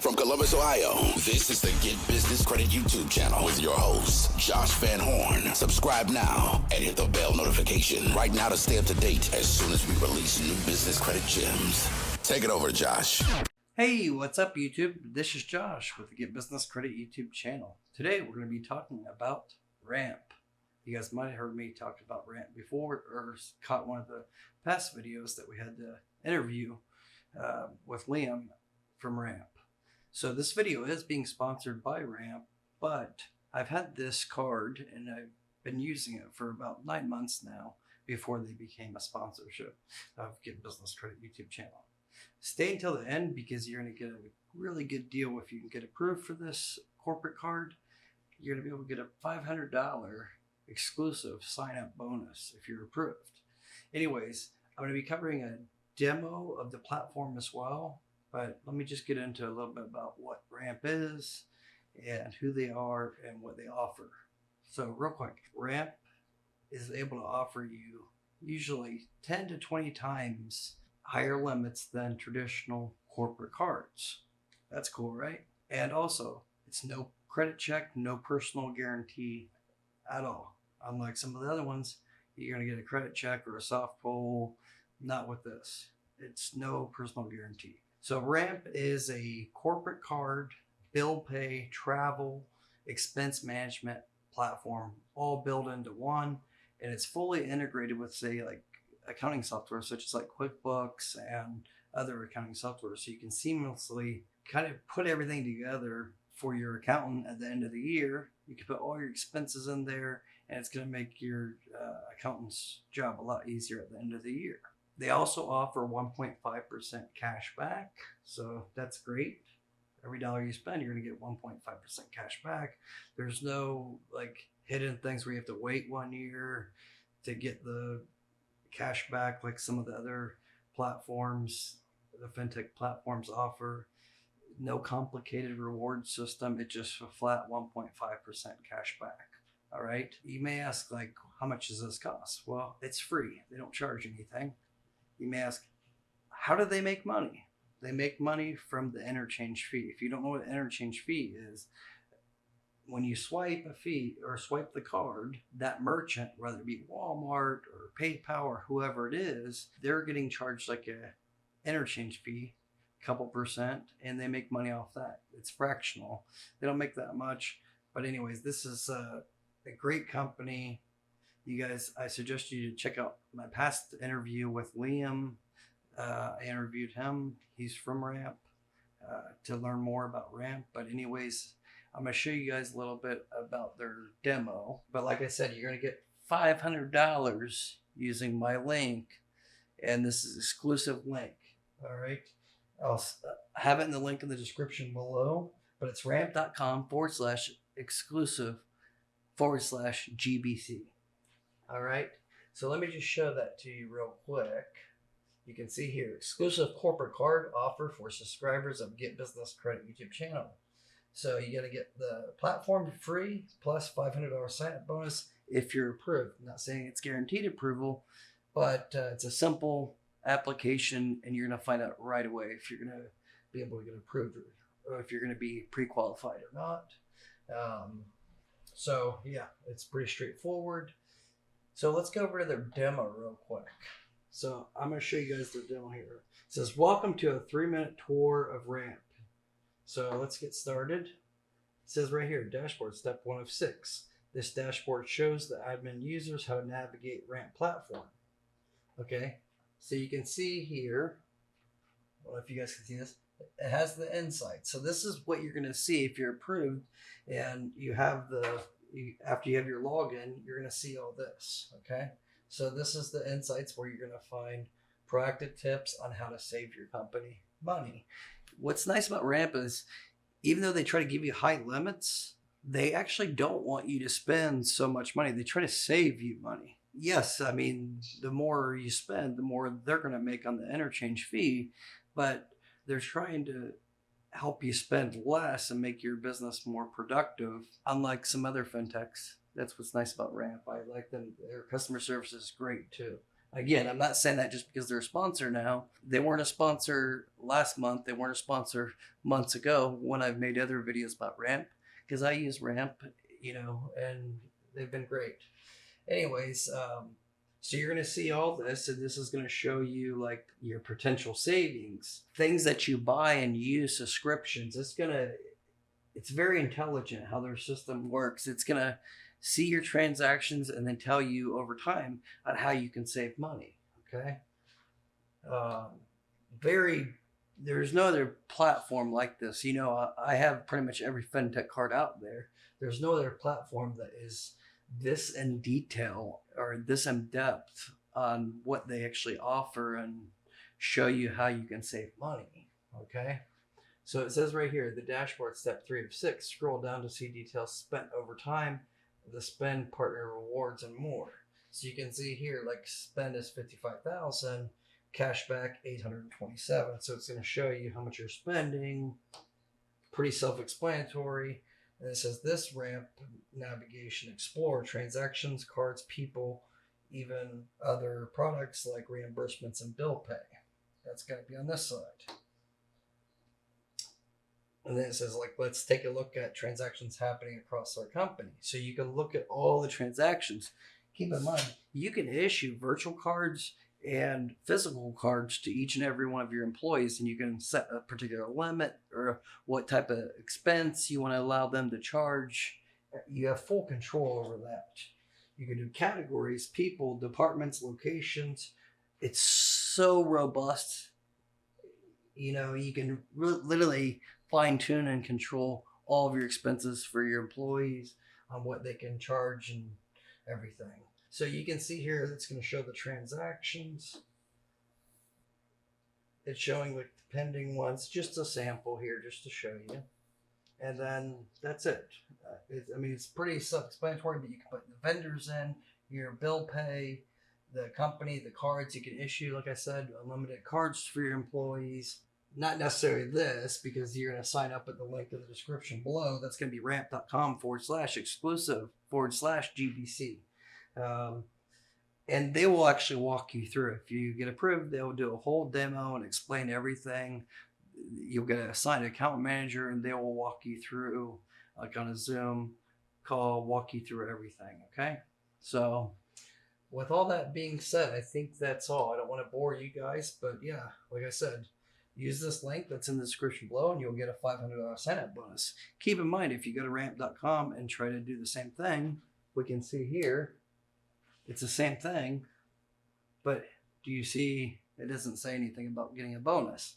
from Columbus, Ohio. This is the Get Business Credit YouTube channel with your host, Josh Van Horn. Subscribe now and hit the bell notification right now to stay up to date as soon as we release new business credit gems. Take it over, Josh. Hey, what's up, YouTube? This is Josh with the Get Business Credit YouTube channel. Today, we're going to be talking about Ramp. You guys might have heard me talk about Ramp before or caught one of the past videos that we had the interview with Liam from Ramp. So this video is being sponsored by Ramp, but I've had this card and I've been using it for about 9 months now before they became a sponsorship of Get Business Credit YouTube channel. Stay until the end because you're going to get a really good deal if you can get approved for this corporate card. You're going to be able to get a $500 exclusive sign-up bonus if you're approved. Anyways, I'm going to be covering a demo of the platform as well, but let me just get into a little bit about what Ramp is and who they are and what they offer. So real quick, Ramp is able to offer you usually 10 to 20 times higher limits than traditional corporate cards. That's cool, right? And also, it's no credit check, no personal guarantee at all. Unlike some of the other ones, you're going to get a credit check or a soft pull. Not with this. It's no personal guarantee. So Ramp is a corporate card, bill pay, travel, expense management platform, all built into one. And it's fully integrated with, say, like accounting software such as like QuickBooks and other accounting software, so you can seamlessly kind of put everything together for your accountant at the end of the year. You can put all your expenses in there and it's going to make your accountant's job a lot easier at the end of the year. They also offer 1.5% cash back, so that's great. Every dollar you spend, you're going to get 1.5% cash back. There's no like hidden things where you have to wait 1 year to get the cash back like some of the other platforms, the fintech platforms offer. No complicated reward system. It's just a flat 1.5% cash back. All right. You may ask, like, how much does this cost? Well, it's free. They don't charge anything. You may ask, how do they make money? They make money from the interchange fee. If you don't know what interchange fee is, when you swipe a fee or swipe the card, that merchant, whether it be Walmart or PayPal or whoever it is, they're getting charged like a interchange fee, a couple percent, and they make money off that. It's fractional. They don't make that much. But anyways, this is a great company. You guys, I suggest you to check out my past interview with Liam. I interviewed him. He's from Ramp to learn more about Ramp. But anyways, I'm going to show you guys a little bit about their demo. But like I said, you're going to get $500 using my link. And this is an exclusive link. All right. I'll have it in the link in the description below. But it's ramp.com/exclusive/GBC. All right. So let me just show that to you real quick. You can see here, exclusive corporate card offer for subscribers of Get Business Credit YouTube channel. So you got to get the platform free plus $500 sign-up bonus if you're approved. I'm not saying it's guaranteed approval, but it's a simple application and you're going to find out right away if you're going to be able to get approved or if you're going to be pre-qualified or not. So yeah, it's pretty straightforward. So let's go over to their demo real quick. So I'm going to show you guys the demo here. It says, welcome to a 3-minute tour of Ramp. So let's get started. It says right here, dashboard, step 1 of 6. This dashboard shows the admin users how to navigate Ramp platform. Okay, so you can see here, I don't know if you guys can see this, it has the insights. So this is what you're going to see if you're approved and you have after you have your login, you're going to see all this. Okay, so this is the insights where you're going to find proactive tips on how to save your company money. What's nice about Ramp is even though they try to give you high limits, they actually don't want you to spend so much money. They try to save you money. Yes, I mean, the more you spend, the more they're going to make on the interchange fee, but they're trying to help you spend less and make your business more productive, unlike some other fintechs. That's what's nice about Ramp. I like them. Their customer service is great too. Again, I'm not saying that just because they're a sponsor now. They weren't a sponsor last month. They weren't a sponsor months ago when I've made other videos about Ramp, because I use Ramp, and they've been great. Anyways, so you're going to see all this, and this is going to show you like your potential savings, things that you buy and use, subscriptions. It's very intelligent how their system works. It's going to see your transactions and then tell you over time on how you can save money. Okay. There's no other platform like this. I have pretty much every fintech card out there. There's no other platform that is this in detail or this in depth on what they actually offer and show you how you can save money. Okay. So it says right here, the dashboard, step 3 of 6, scroll down to see details spent over time, the spend, partner rewards, and more. So you can see here, like spend is 55,000, cash back 827. So it's going to show you how much you're spending. Pretty self-explanatory. And it says this Ramp navigation, explore transactions, cards, people, even other products like reimbursements and bill pay. That's going to be on this side. And then it says, like, let's take a look at transactions happening across our company. So you can look at all the transactions. Keep in mind, you can issue virtual cards and physical cards to each and every one of your employees, and you can set a particular limit or what type of expense you want to allow them to charge. You have full control over that. You can do categories, people, departments, locations. It's so robust. You can literally fine tune and control all of your expenses for your employees on what they can charge and everything. So you can see here, it's going to show the transactions. It's showing the pending ones, just a sample here, just to show you. And then that's it. It's pretty self-explanatory, but you can put the vendors in, your bill pay, the company, the cards you can issue. Like I said, unlimited cards for your employees. Not necessarily this, because you're going to sign up at the link in the description below. That's going to be ramp.com/exclusive/GBC. And they will actually walk you through. If you get approved, they'll do a whole demo and explain everything. You'll get assigned an account manager, and they will walk you through, like on a Zoom call, walk you through everything. Okay. So with all that being said, I think that's all. I don't want to bore you guys, but yeah, like I said, use this link that's in the description below and you'll get a $500 sign-up bonus. Keep in mind, if you go to ramp.com and try to do the same thing, we can see here, it's the same thing, but do you see it doesn't say anything about getting a bonus?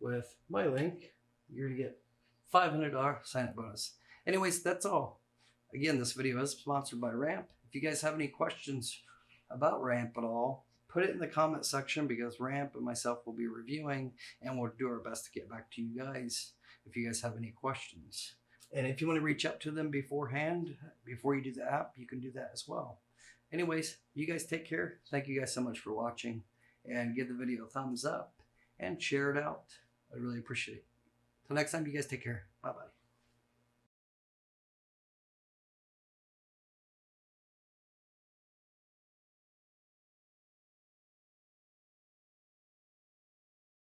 With my link, you're going to get $500 sign-up bonus. Anyways, that's all. Again, this video is sponsored by Ramp. If you guys have any questions about Ramp at all, put it in the comment section, because Ramp and myself will be reviewing, and we'll do our best to get back to you guys if you guys have any questions. And if you want to reach out to them beforehand, before you do the app, you can do that as well. Anyways, you guys take care. Thank you guys so much for watching, and give the video a thumbs up and share it out. I really appreciate it. Till next time, you guys take care. Bye-bye.